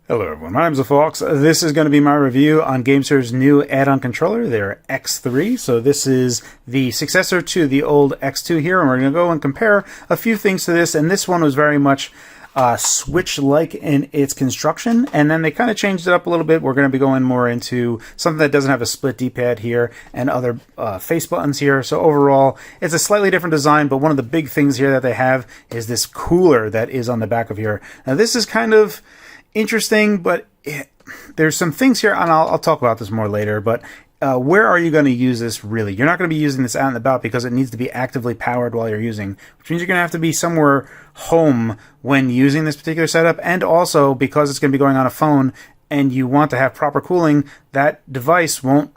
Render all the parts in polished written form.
Hello everyone, my name's Fox. This is going to be my review on Gamesir's new add-on controller, their X3. So this is the successor to the old X2 here, and we're going to go and compare a few things to this. And this one was very much Switch-like in its construction, and then they kind of changed it up a little bit. We're going to be going more into something that doesn't have a split D-pad here and other face buttons here. So overall, it's a slightly different design, but one of the big things here that they have is this cooler that is on the back of here. Now this is kind of interesting, but there's some things here, and I'll talk about this more later, but where are you going to use this really? You're not going to be using this out and about because it needs to be actively powered while you're using, which means you're going to have to be somewhere home when using this particular setup, and also because it's going to be going on a phone and you want to have proper cooling, that device won't,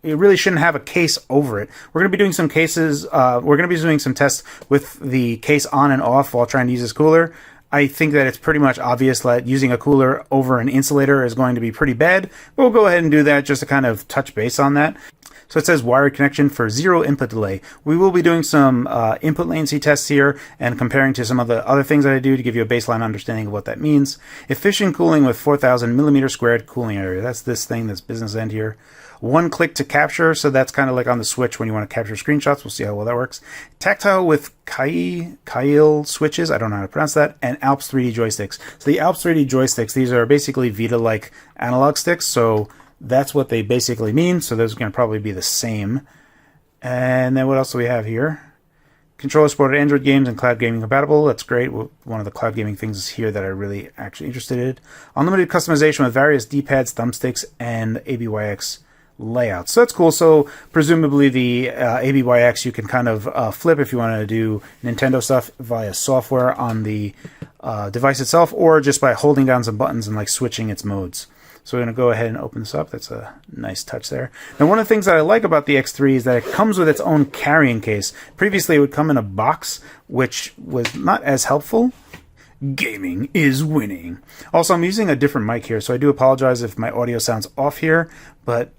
it really shouldn't have a case over it. We're going to be doing some cases, we're going to be doing some tests with the case on and off while trying to use this cooler. I think that it's pretty much obvious that using a cooler over an insulator is going to be pretty bad, but we'll go ahead and do that just to kind of touch base on that. So it says wired connection for 0 input delay. We will be doing some input latency tests here and comparing to some of the other things that I do to give you a baseline understanding of what that means. Efficient cooling with 4,000 millimeter squared cooling area. That's this thing, this business end here. One click to capture, so that's kind of like on the Switch when you want to capture screenshots. We'll see how well that works. Tactile with Kail switches, I don't know how to pronounce that, and Alps 3D joysticks. So the Alps 3D joysticks, these are basically Vita-like analog sticks, so that's what they basically mean. So those are going to probably be the same. And then what else do we have here? Controller supported Android games and cloud gaming compatible. That's great. One of the cloud gaming things is here that I'm really actually interested in. Unlimited customization with various D-pads, thumbsticks, and ABYX layouts. So that's cool. So presumably the ABYX you can kind of flip if you want to do Nintendo stuff via software on the device itself, or just by holding down some buttons and like switching its modes. So we're going to go ahead and open this up. That's a nice touch there. Now one of the things that I like about the X3 is that it comes with its own carrying case. Previously it would come in a box, which was not as helpful. Gaming is winning. Also, I'm using a different mic here, so I do apologize if my audio sounds off here, but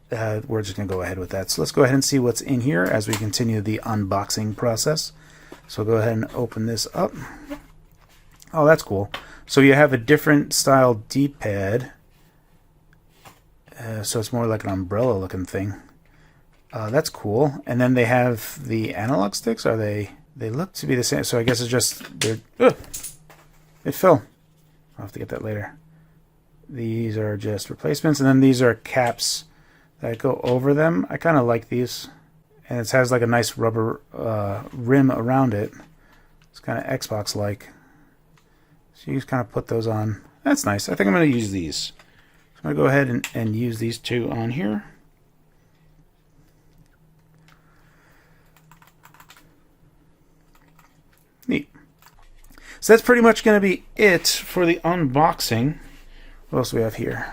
we're just going to go ahead with that. So let's go ahead and see what's in here as we continue the unboxing process. So go ahead and open this up. Oh, that's cool. So you have a different style D-pad. So it's more like an umbrella looking thing. That's cool. And then they have the analog sticks. Are they look to be the same. So I guess it's just it fell. I'll have to get that later. These are just replacements, and then these are caps that go over them. I kind of like these, and it has like a nice rubber rim around it. It's kind of Xbox-like. So you just kind of put those on. That's nice. I think I'm going to use these. So I'm going to go ahead and use these two on here. Neat. So that's pretty much going to be it for the unboxing. What else do we have here?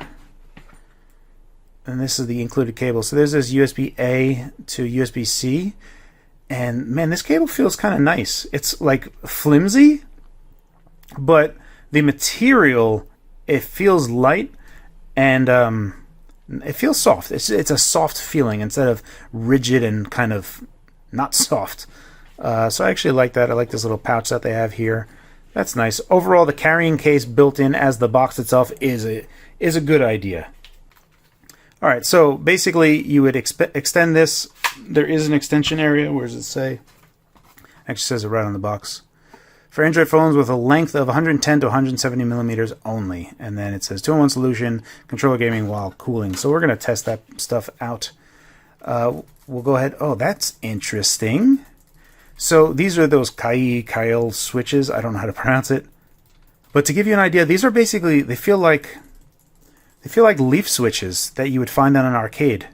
And this is the included cable. So there's this USB-A to USB-C. And man, this cable feels kind of nice. It's like flimsy, but the material, it feels light and it feels soft. It's a soft feeling instead of rigid and kind of not soft. So I actually like that. I like this little pouch that they have here. That's nice. Overall, the carrying case built in as the box itself is a good idea. All right, so basically you would extend this. There is an extension area. Where does it say? Actually says it right on the box. For Android phones with a length of 110 to 170 millimeters only. And then it says 2-in-1 solution, controller gaming while cooling. So we're going to test that stuff out. We'll go ahead. Oh, that's interesting. So these are those Kail switches. I don't know how to pronounce it. But to give you an idea, these are basically, they feel like leaf switches that you would find on an arcade.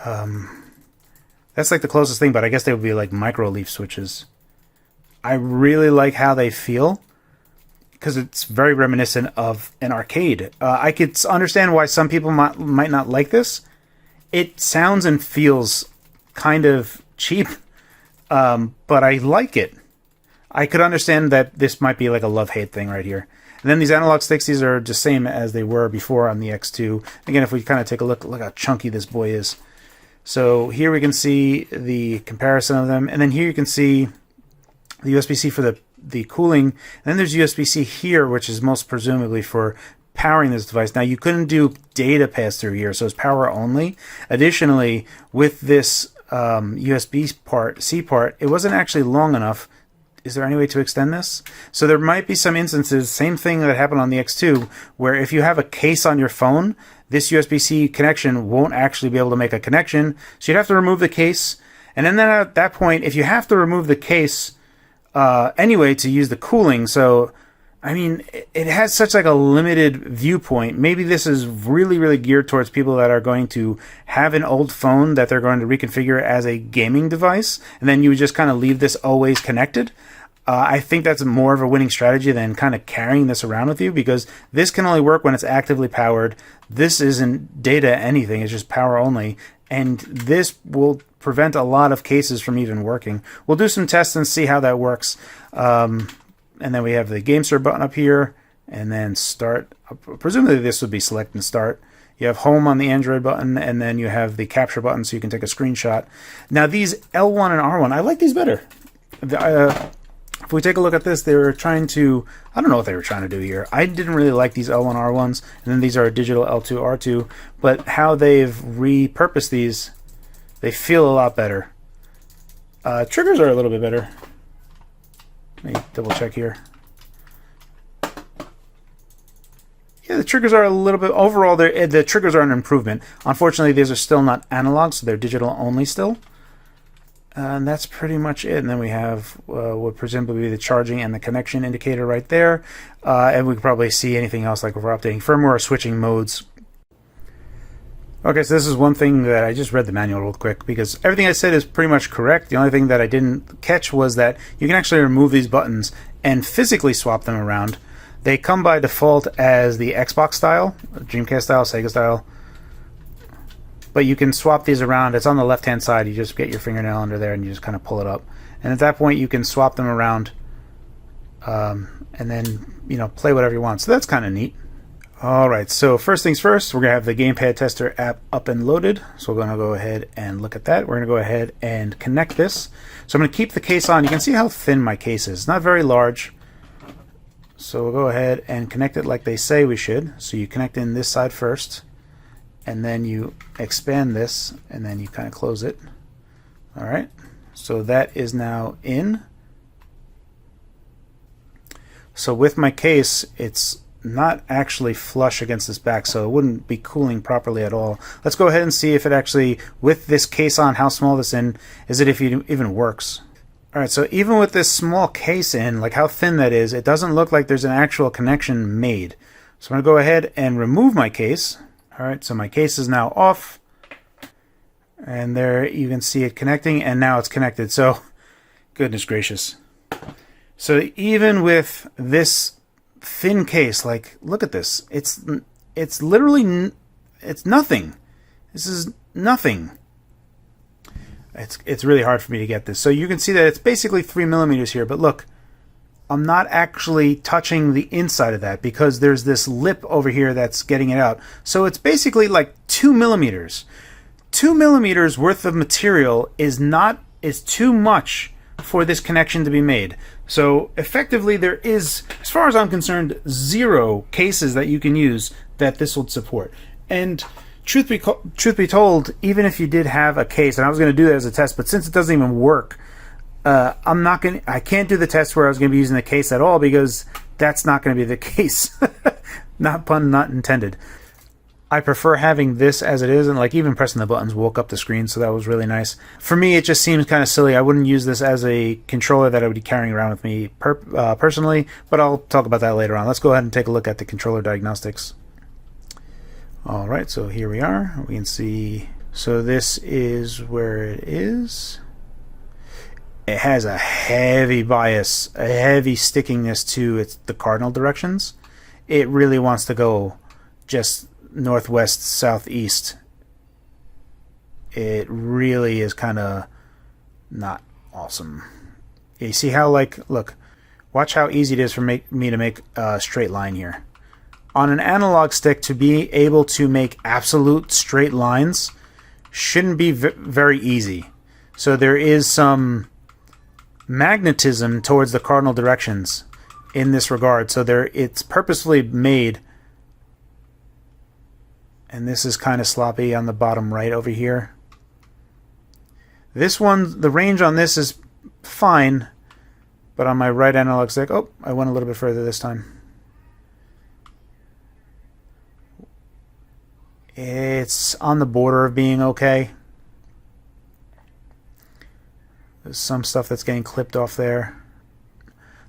That's like the closest thing, but I guess they would be like micro leaf switches. I really like how they feel because it's very reminiscent of an arcade. I could understand why some people might not like this. It sounds and feels kind of cheap. But I like it. I could understand that this might be like a love-hate thing right here. And then these analog sticks, these are the same as they were before on the X2. Again, if we kind of take a look how chunky this boy is. So here we can see the comparison of them. And then here you can see the USB-C for the cooling. And then there's USB-C here, which is most presumably for powering this device. Now, you couldn't do data pass through here, so it's power only. Additionally, with this USB-C part, it wasn't actually long enough. Is there any way to extend this? So there might be some instances, same thing that happened on the X2, where if you have a case on your phone, this USB-C connection won't actually be able to make a connection. So you'd have to remove the case. And then at that point, if you have to remove the case anyway to use the cooling, so I mean, it has such like a limited viewpoint. Maybe this is really, really geared towards people that are going to have an old phone that they're going to reconfigure as a gaming device, and then you would just kind of leave this always connected. I think that's more of a winning strategy than kind of carrying this around with you, because this can only work when it's actively powered. This isn't data anything, it's just power only, and this will prevent a lot of cases from even working. We'll do some tests and see how that works. And then we have the Gamesir button up here, and then start. Presumably this would be select and start. You have home on the Android button, and then you have the capture button so you can take a screenshot. Now these L1 and R1, I like these better. If we take a look at this, they were trying to, I don't know what they were trying to do here. I didn't really like these L1, R1s, and then these are digital L2, R2, but how they've repurposed these, they feel a lot better. Triggers are a little bit better. Let me double check here. Yeah, the triggers are a little bit, overall, the triggers are an improvement. Unfortunately, these are still not analog, so they're digital only still. And that's pretty much it. And then we have what presumably be the charging and the connection indicator right there. And we could probably see anything else, like if we're updating firmware or switching modes. Okay, so this is one thing that I just read the manual real quick, because everything I said is pretty much correct. The only thing that I didn't catch was that you can actually remove these buttons and physically swap them around. They come by default as the Xbox style, Dreamcast style, Sega style. But you can swap these around. It's on the left-hand side. You just get your fingernail under there and you just kind of pull it up. And at that point, you can swap them around and then, you know, play whatever you want. So that's kind of neat. Alright, so first things first, we're going to have the Gamepad Tester app up and loaded. So we're going to go ahead and look at that. We're going to go ahead and connect this. So I'm going to keep the case on. You can see how thin my case is. It's not very large. So we'll go ahead and connect it like they say we should. So you connect in this side first, and then you expand this, and then you kind of close it. Alright, so that is now in. So with my case, it's not actually flush against this back, so it wouldn't be cooling properly at all. Let's go ahead and see if it actually, with this case on, how small this is it if it even works. Alright, so even with this small case in, like how thin that is, it doesn't look like there's an actual connection made. So I'm going to go ahead and remove my case. Alright, so my case is now off, and there you can see it connecting, and now it's connected. So, goodness gracious. So even with this thin case, like, look at this. It's literally, it's nothing. This is nothing. It's really hard for me to get this. So you can see that it's basically 3mm here, but look, I'm not actually touching the inside of that because there's this lip over here that's getting it out. So it's basically like 2mm. 2mm worth of material is too much for this connection to be made. So effectively there is, as far as I'm concerned, 0 cases that you can use that this would support. And truth be told, even if you did have a case, and I was going to do that as a test, but since it doesn't even work, I can't do the test where I was going to be using the case at all, because that's not going to be the case. Not pun not intended. I prefer having this as it is, and like even pressing the buttons woke up the screen, so that was really nice. For me, it just seems kind of silly. I wouldn't use this as a controller that I would be carrying around with me personally, but I'll talk about that later on. Let's go ahead and take a look at the controller diagnostics. Alright, so here we are. We can see, so this is where it is. It has a heavy bias, a heavy stickiness to the cardinal directions. It really wants to go just northwest, southeast. It really is kind of not awesome. You see how, like, look, watch how easy it is for me to make a straight line here. On an analog stick, to be able to make absolute straight lines shouldn't be very easy. So there is some magnetism towards the cardinal directions in this regard. So it's purposefully made And this is kind of sloppy on the bottom right over here. This one, the range on this is fine, but on my right analog stick, oh, I went a little bit further this time. It's on the border of being okay. There's some stuff that's getting clipped off there.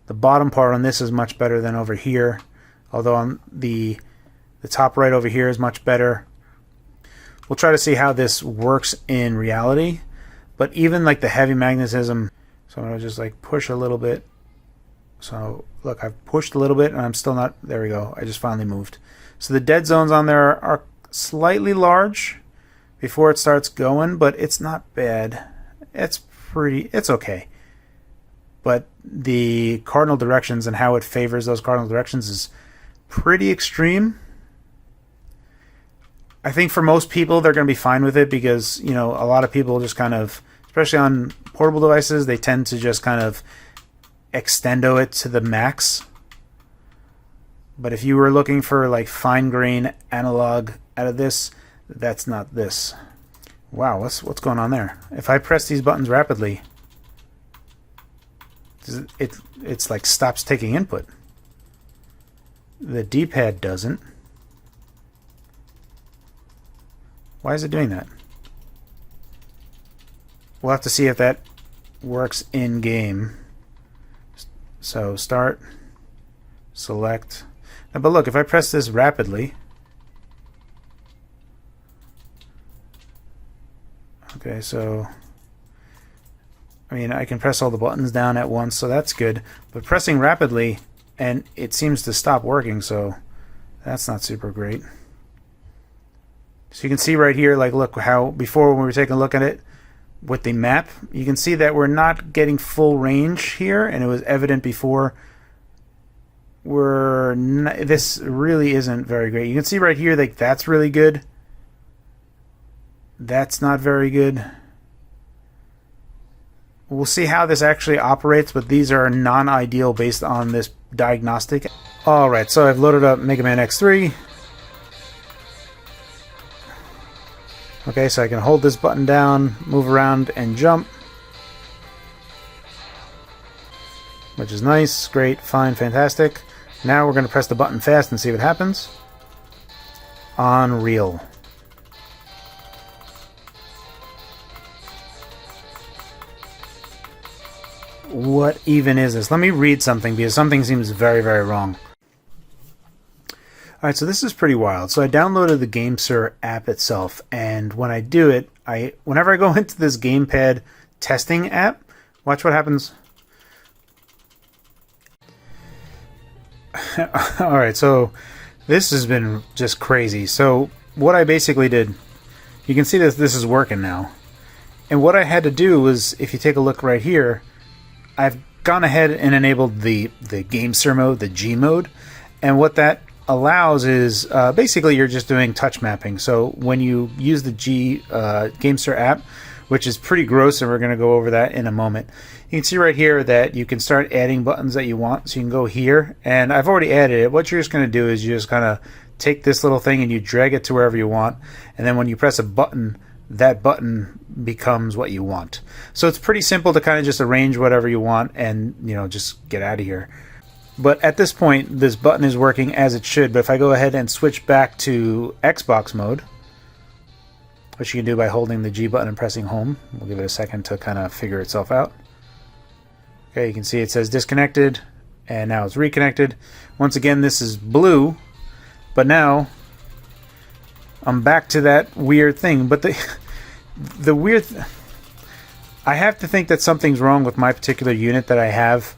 The bottom part on this is much better than over here, although on the top right over here is much better. We'll try to see how this works in reality, but even like the heavy magnetism, so I'm going to just like push a little bit. So look, I've pushed a little bit and I'm still not, there we go, I just finally moved. So the dead zones on there are slightly large before it starts going, but it's not bad. It's okay. But the cardinal directions and how it favors those cardinal directions is pretty extreme. I think for most people they're going to be fine with it because, you know, a lot of people just kind of, especially on portable devices, they tend to just kind of extendo it to the max. But if you were looking for like fine grain analog out of this, that's not this. Wow, what's going on there? If I press these buttons rapidly, it's like stops taking input. The D-pad doesn't. Why is it doing that? We'll have to see if that works in game. So start, select. Now, but look, if I press this rapidly, okay, so I mean I can press all the buttons down at once, so that's good. But pressing rapidly and it seems to stop working, so that's not super great. So you can see right here, like look how before when we were taking a look at it with the map, you can see that we're not getting full range here, and it was evident before. This really isn't very great. You can see right here, like that's really good. That's not very good. We'll see how this actually operates, but these are non-ideal based on this diagnostic. Alright, so I've loaded up Mega Man X3. Okay, so I can hold this button down, move around, and jump. Which is nice, great, fine, fantastic. Now we're going to press the button fast and see what happens. Unreal. What even is this? Let me read something because something seems very, very wrong. Alright, so this is pretty wild. So I downloaded the Gamesir app itself, and when I do it, whenever I go into this Gamepad testing app, watch what happens. Alright, so this has been just crazy. So what I basically did, you can see that this is working now. And what I had to do was, if you take a look right here, I've gone ahead and enabled the Gamesir mode, the G mode, and what that allows is basically you're just doing touch mapping. So when you use the Gamesir app, which is pretty gross, and we're going to go over that in a moment, you can see right here that you can start adding buttons that you want. So you can go here, and I've already added it. What you're just going to do is you just kind of take this little thing and you drag it to wherever you want, and then when you press a button, that button becomes what you want. So it's pretty simple to kind of just arrange whatever you want and, you know, just get out of here. But at this point, this button is working as it should. But if I go ahead and switch back to Xbox mode, which you can do by holding the G button and pressing home, we'll give it a second to kind of figure itself out. Okay, you can see it says disconnected, and now it's reconnected. Once again, this is blue, but now I'm back to that weird thing. But the weird... I have to think that something's wrong with my particular unit that I have.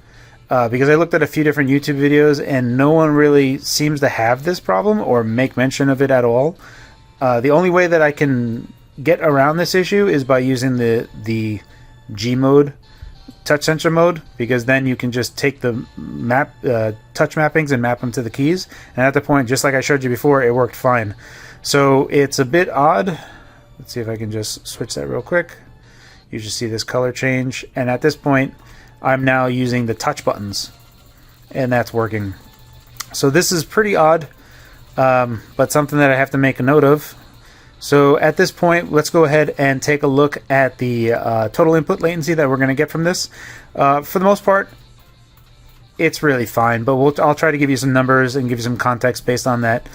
Because I looked at a few different YouTube videos and no one really seems to have this problem or make mention of it at all. The only way that I can get around this issue is by using the G mode, touch sensor mode, because then you can just take the touch mappings and map them to the keys. And at the point, just like I showed you before, it worked fine. So it's a bit odd. Let's see if I can just switch that real quick. You just see this color change, and at this point I'm now using the touch buttons, and that's working. So this is pretty odd. but something that I have to make a note of. So at this point, let's go ahead and take a look at the total input latency that we're going to get from this. For the most part, it's really fine, but I'll try to give you some numbers and give you some context based on that.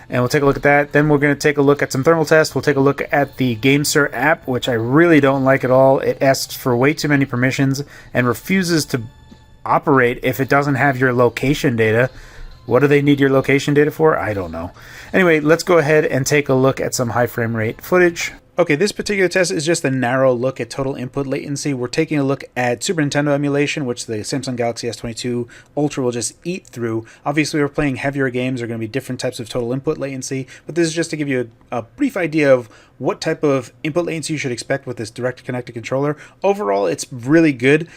And we'll take a look at that. Then we're going to take a look at some thermal tests. We'll take a look at the Gamesir app, which I really don't like at all. It asks for way too many permissions and refuses to operate if it doesn't have your location data. What do they need your location data for? I don't know. Anyway, let's go ahead and take a look at some high frame rate footage. Okay, this particular test is just a narrow look at total input latency. We're taking a look at Super Nintendo emulation, which the Samsung Galaxy S22 Ultra will just eat through. Obviously, we're playing heavier games. There are going to be different types of total input latency, but this is just to give you a brief idea of what type of input latency you should expect with this direct connected controller. Overall, it's really good.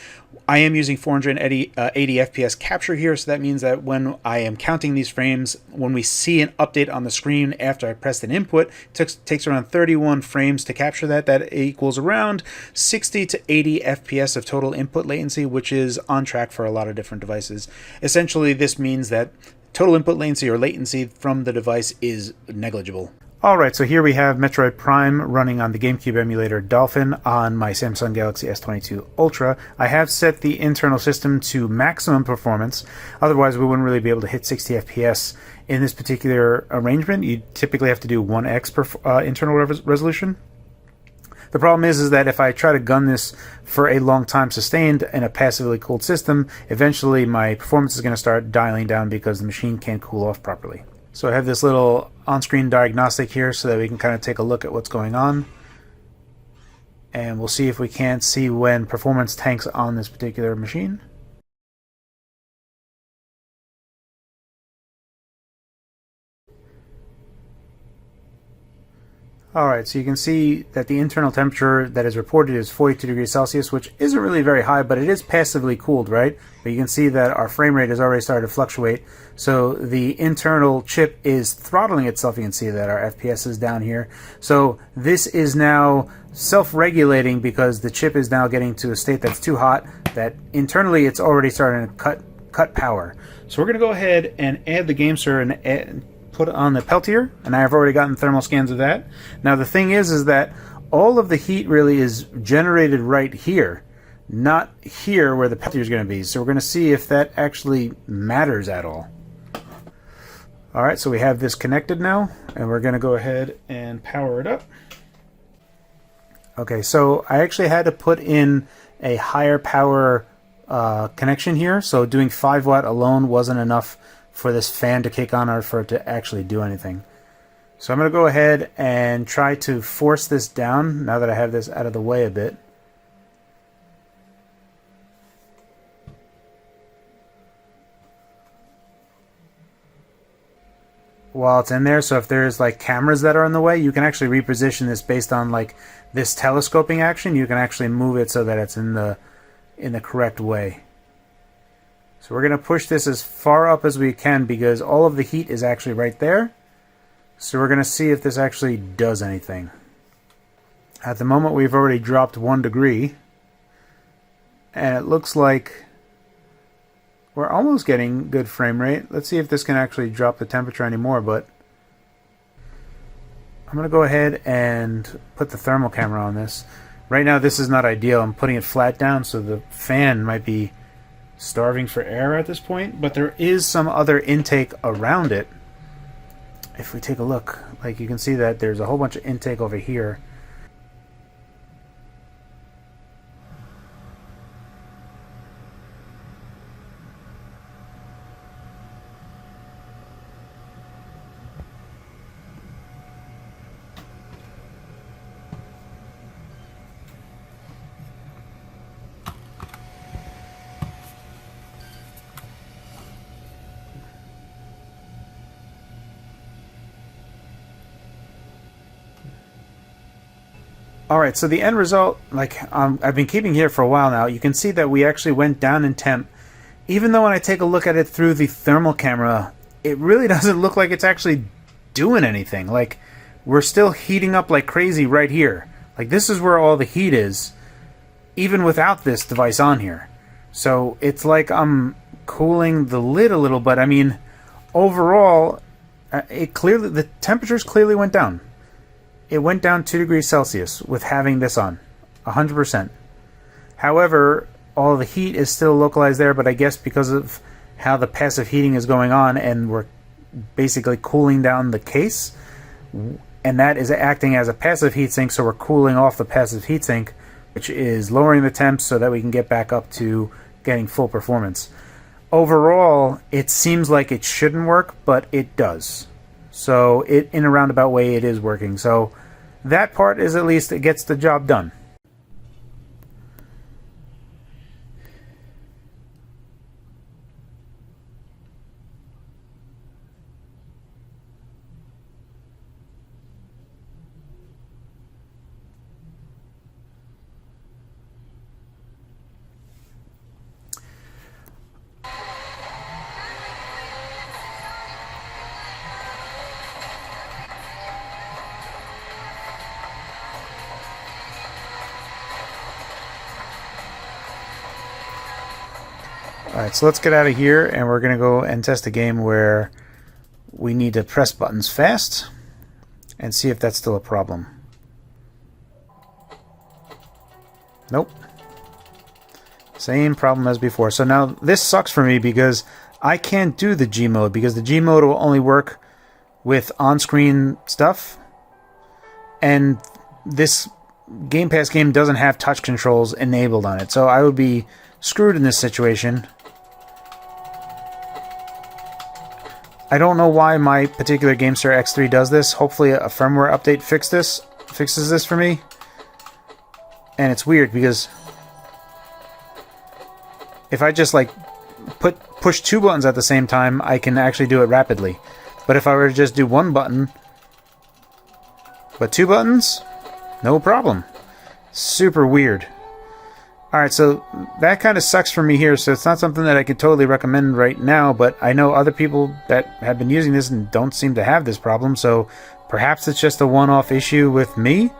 I am using 480 FPS capture here, so that means that when I am counting these frames, when we see an update on the screen after I pressed an input, it takes around 31 frames to capture that. That equals around 60 to 80 FPS of total input latency, which is on track for a lot of different devices. Essentially, this means that total input latency or latency from the device is negligible. Alright, so here we have Metroid Prime running on the GameCube emulator Dolphin on my Samsung Galaxy S22 Ultra. I have set the internal system to maximum performance, otherwise we wouldn't really be able to hit 60 FPS in this particular arrangement. You typically have to do 1x per internal resolution. The problem is that if I try to gun this for a long time sustained in a passively cooled system, eventually my performance is going to start dialing down because the machine can't cool off properly. So I have this little on-screen diagnostic here so that we can kind of take a look at what's going on. And we'll see if we can't see when performance tanks on this particular machine. Alright, so you can see that the internal temperature that is reported is 42 degrees Celsius, which isn't really very high, but it is passively cooled, right? But you can see that our frame rate has already started to fluctuate. So the internal chip is throttling itself. You can see that our FPS is down here. So this is now self-regulating because the chip is now getting to a state that's too hot, that internally it's already starting to cut power. So we're going to go ahead and add the Gamesir and put on the Peltier, and I've already gotten thermal scans of that. Now the thing is that all of the heat really is generated right here, not here where the Peltier is going to be. So we're going to see if that actually matters at all. Alright, so we have this connected now, and we're going to go ahead and power it up. Okay, so I actually had to put in a higher power connection here, so doing 5 watt alone wasn't enough for this fan to kick on or for it to actually do anything. So I'm going to go ahead and try to force this down now that I have this out of the way a bit. While it's in there, so if there's like cameras that are in the way, you can actually reposition this based on like this telescoping action. You can actually move it so that it's in the correct way. So we're going to push this as far up as we can because all of the heat is actually right there. So we're going to see if this actually does anything. At the moment we've already dropped 1 degree. And it looks like we're almost getting good frame rate. Let's see if this can actually drop the temperature anymore, but I'm going to go ahead and put the thermal camera on this. Right now this is not ideal. I'm putting it flat down so the fan might be starving for air at this point, but there is some other intake around it. If we take a look, like you can see that there's a whole bunch of intake over here. Alright, so the end result, like I've been keeping here for a while now, you can see that we actually went down in temp. Even though when I take a look at it through the thermal camera, it really doesn't look like it's actually doing anything. Like, we're still heating up like crazy right here. Like, this is where all the heat is, even without this device on here. So it's like I'm cooling the lid a little, but I mean, overall, The temperatures clearly went down. It went down 2 degrees Celsius with having this on, 100%. However, all the heat is still localized there, but I guess because of how the passive heating is going on and we're basically cooling down the case, and that is acting as a passive heatsink, so we're cooling off the passive heatsink, which is lowering the temps so that we can get back up to getting full performance. Overall, it seems like it shouldn't work, but it does. So in a roundabout way, it is working. So that part is, at least, it gets the job done. Alright, so let's get out of here, and we're going to go and test a game where we need to press buttons fast and see if that's still a problem. Nope. Same problem as before. So now this sucks for me because I can't do the G mode, because the G mode will only work with on-screen stuff, and this Game Pass game doesn't have touch controls enabled on it. So I would be screwed in this situation. I don't know why my particular Gamesir X3 does this. Hopefully a firmware update fixes this for me. And it's weird because if I just like push 2 buttons at the same time, I can actually do it rapidly. But if I were to just do 1 button, but 2 buttons, no problem. Super weird. Alright, so that kind of sucks for me here, so it's not something that I could totally recommend right now, but I know other people that have been using this and don't seem to have this problem, so perhaps it's just a one-off issue with me?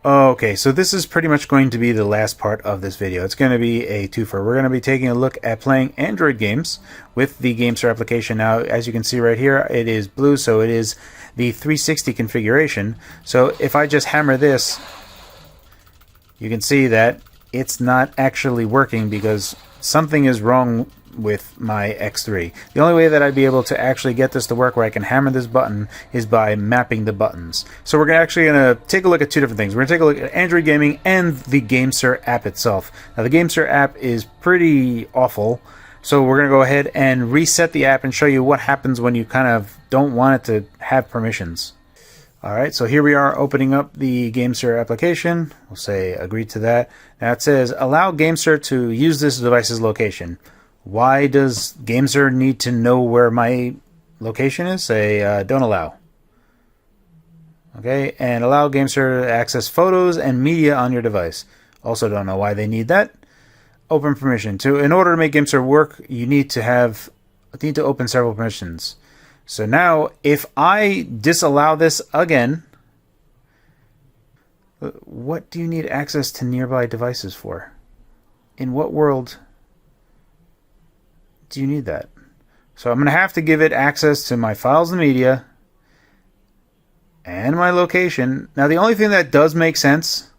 Okay, so this is pretty much going to be the last part of this video. It's going to be a twofer. We're going to be taking a look at playing Android games with the Gamesir application. Now, as you can see right here, it is blue, so it is the 360 configuration. So if I just hammer this, you can see that it's not actually working because something is wrong with my X3. The only way that I'd be able to actually get this to work where I can hammer this button is by mapping the buttons. So we're actually going to take a look at 2 different things. We're going to take a look at Android gaming and the Gamesir app itself. Now the Gamesir app is pretty awful, so we're going to go ahead and reset the app and show you what happens when you kind of don't want it to have permissions. Alright, so here we are opening up the Gamesir application. We'll say agree to that. Now it says allow Gamesir to use this device's location. Why does Gamesir need to know where my location is? Say don't allow. Okay, and allow Gamesir to access photos and media on your device. Also don't know why they need that. Open permission. In order to make Gamesir work, you need to open several permissions. So now, if I disallow this again, what do you need access to nearby devices for? In what world do you need that? So I'm going to have to give it access to my files and media and my location. Now, the only thing that does make sense,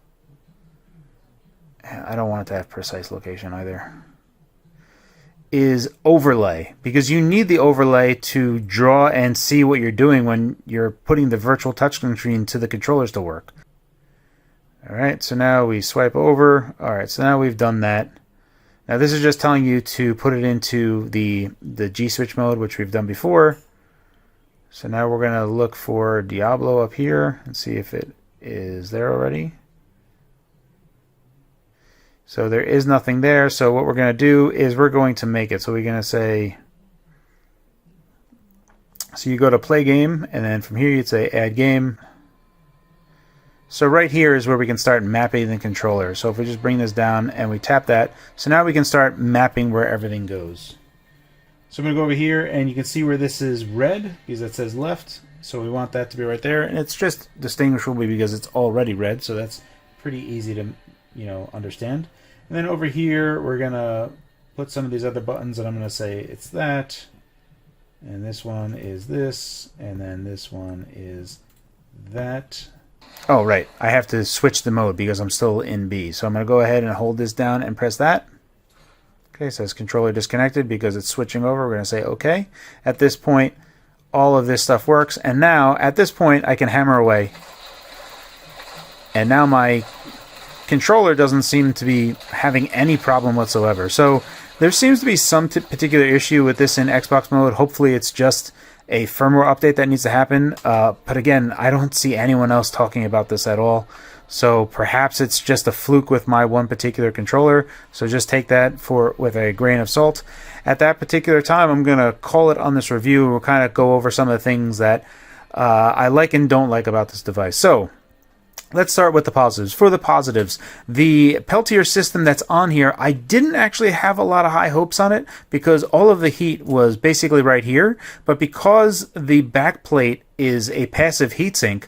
I don't want it to have precise location either, is overlay, because you need the overlay to draw and see what you're doing when you're putting the virtual touchscreen to the controllers to work. Alright, so now we swipe over. Alright, so now we've done that. Now this is just telling you to put it into the G-switch mode, which we've done before. So now we're going to look for Diablo up here and see if it is there already. So there is nothing there, so what we're going to do is we're going to make it. So we're going to say, so you go to play game, and then from here you'd say add game. So right here is where we can start mapping the controller. So if we just bring this down and we tap that, so now we can start mapping where everything goes. So I'm going to go over here, and you can see where this is red, because it says left. So we want that to be right there, and it's just distinguishable because it's already red, so that's pretty easy to understand. And then over here we're gonna put some of these other buttons, and I'm gonna say it's that. And this one is this, and then this one is that. Oh, right. I have to switch the mode because I'm still in B. So I'm going to go ahead and hold this down and press that. Okay, it says controller disconnected because it's switching over. We're going to say OK. At this point, all of this stuff works. And now, at this point, I can hammer away. And now my controller doesn't seem to be having any problem whatsoever. So there seems to be some particular issue with this in Xbox mode. Hopefully it's just a firmware update that needs to happen. But again, I don't see anyone else talking about this at all. So perhaps it's just a fluke with my one particular controller. So just take that with a grain of salt. At that particular time, I'm going to call it on this review. We'll kind of go over some of the things that I like and don't like about this device. So let's start with the positives. For the positives, the Peltier system that's on here, I didn't actually have a lot of high hopes on it because all of the heat was basically right here. But because the backplate is a passive heatsink,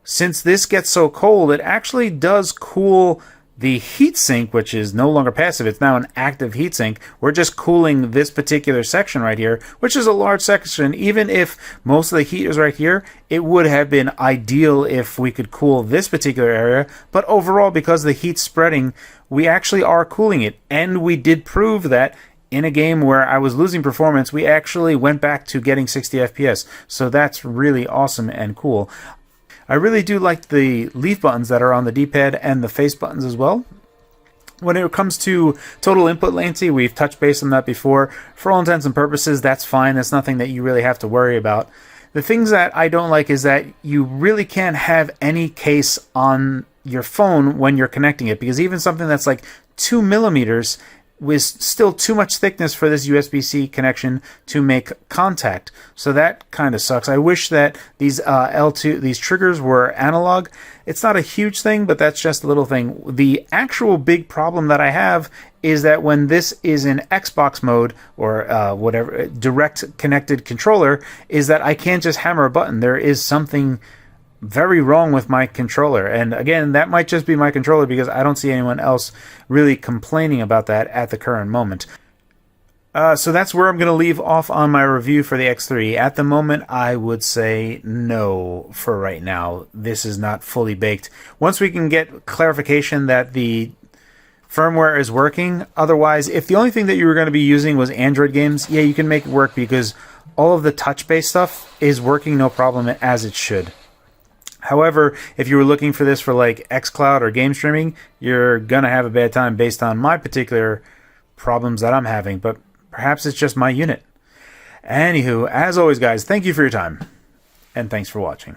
since this gets so cold, it actually does cool the heatsink, which is no longer passive. It's now an active heatsink. We're just cooling this particular section right here, which is a large section. Even if most of the heat is right here, it would have been ideal if we could cool this particular area. But overall, because the heat's spreading, we actually are cooling it. And we did prove that in a game where I was losing performance, we actually went back to getting 60 FPS. So that's really awesome and cool. I really do like the leaf buttons that are on the D-pad and the face buttons as well. When it comes to total input latency, we've touched base on that before. For all intents and purposes, that's fine. That's nothing that you really have to worry about. The things that I don't like is that you really can't have any case on your phone when you're connecting it, because even something that's like 2 millimeters was still too much thickness for this USB-C connection to make contact. So that kind of sucks. I wish that these these triggers were analog. It's not a huge thing, but that's just a little thing. The actual big problem that I have is that when this is in Xbox mode or whatever, direct connected controller, is that I can't just hammer a button. There is something very wrong with my controller. And again, that might just be my controller because I don't see anyone else really complaining about that at the current moment. So that's where I'm going to leave off on my review for the X3. At the moment, I would say no for right now. This is not fully baked. Once we can get clarification that the firmware is working, otherwise, if the only thing that you were going to be using was Android games, yeah, you can make it work because all of the touch-based stuff is working no problem as it should. However, if you were looking for this for like xCloud or game streaming, you're going to have a bad time based on my particular problems that I'm having. But perhaps it's just my unit. Anywho, as always, guys, thank you for your time. And thanks for watching.